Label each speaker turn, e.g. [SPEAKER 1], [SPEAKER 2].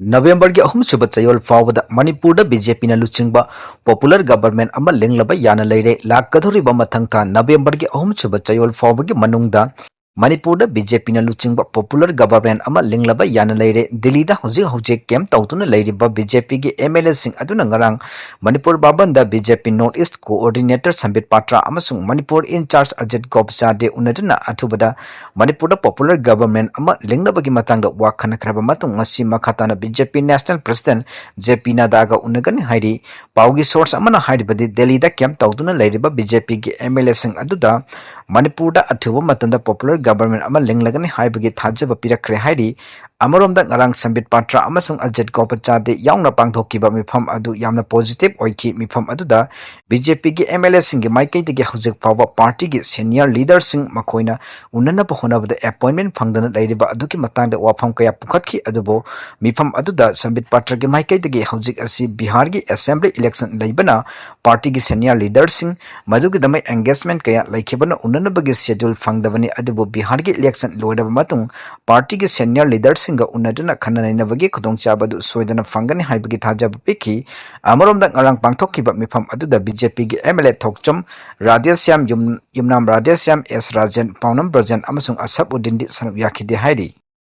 [SPEAKER 1] नवंबर के ahumsuba chayolfaobada Manipur da BJP na luchingba popular government ama lenglaba yana leire lakadhoriba mathangtha November के ahumsuba chayolfaoba gi manungda Manipur da BJP na luchingba popular government ama lenglaba yana leire Delhi da hojik kem tawtuna leiriba BJP gi MLA sing aduna ngarang Manipur baban da BJP North East coordinator Sambit Patra amasung Manipur in charge Ajit Gopsade unaduna athubada Manipur da popular government ama lenglaba gi matangda wakhana khraba matung ngasi makhatana BJP National President JP Nadaga unagani hairi paugi source amana hairibadi Delhi da kem tawduna leiriba BJP gi MLA sing aduda Manipur da athuba matanda popular government ama lenglagani haibagi thajaba pirakhre hairi amarom da ngarang Sambit Patra amasung Ajit Gopachade yaungna pangthokiba mifam adu yamna positive oiki mifam aduda BJP gi MLA sing gi maikai de gi hojik fawa party gi senior leaders sing makoina unana pohonabada appointment phangdana leiriba aduki matangda wafam kaya pukhatki adubo mifam aduda Sambit Patra gi maikai dagi hojik asi Bihar gi assembly election leibana party gi senior leaders sing madugi damai engagement kaya laikhibana unanabagi schedule phangdabani adubo Bihar gi election loidaba matung party gi senior leaders sing ga unaduna khananainabagi khudongchabadu soidana phangani haibagi thajaba piki amaromda ngarang pangthokkiba mifam aduda BJP gi MLA Thokchom Radhyasyam Yumnam Radhyasyam S Rajan Paunam Brajan amasung Asap Udindi Sanuk Yakhide hairi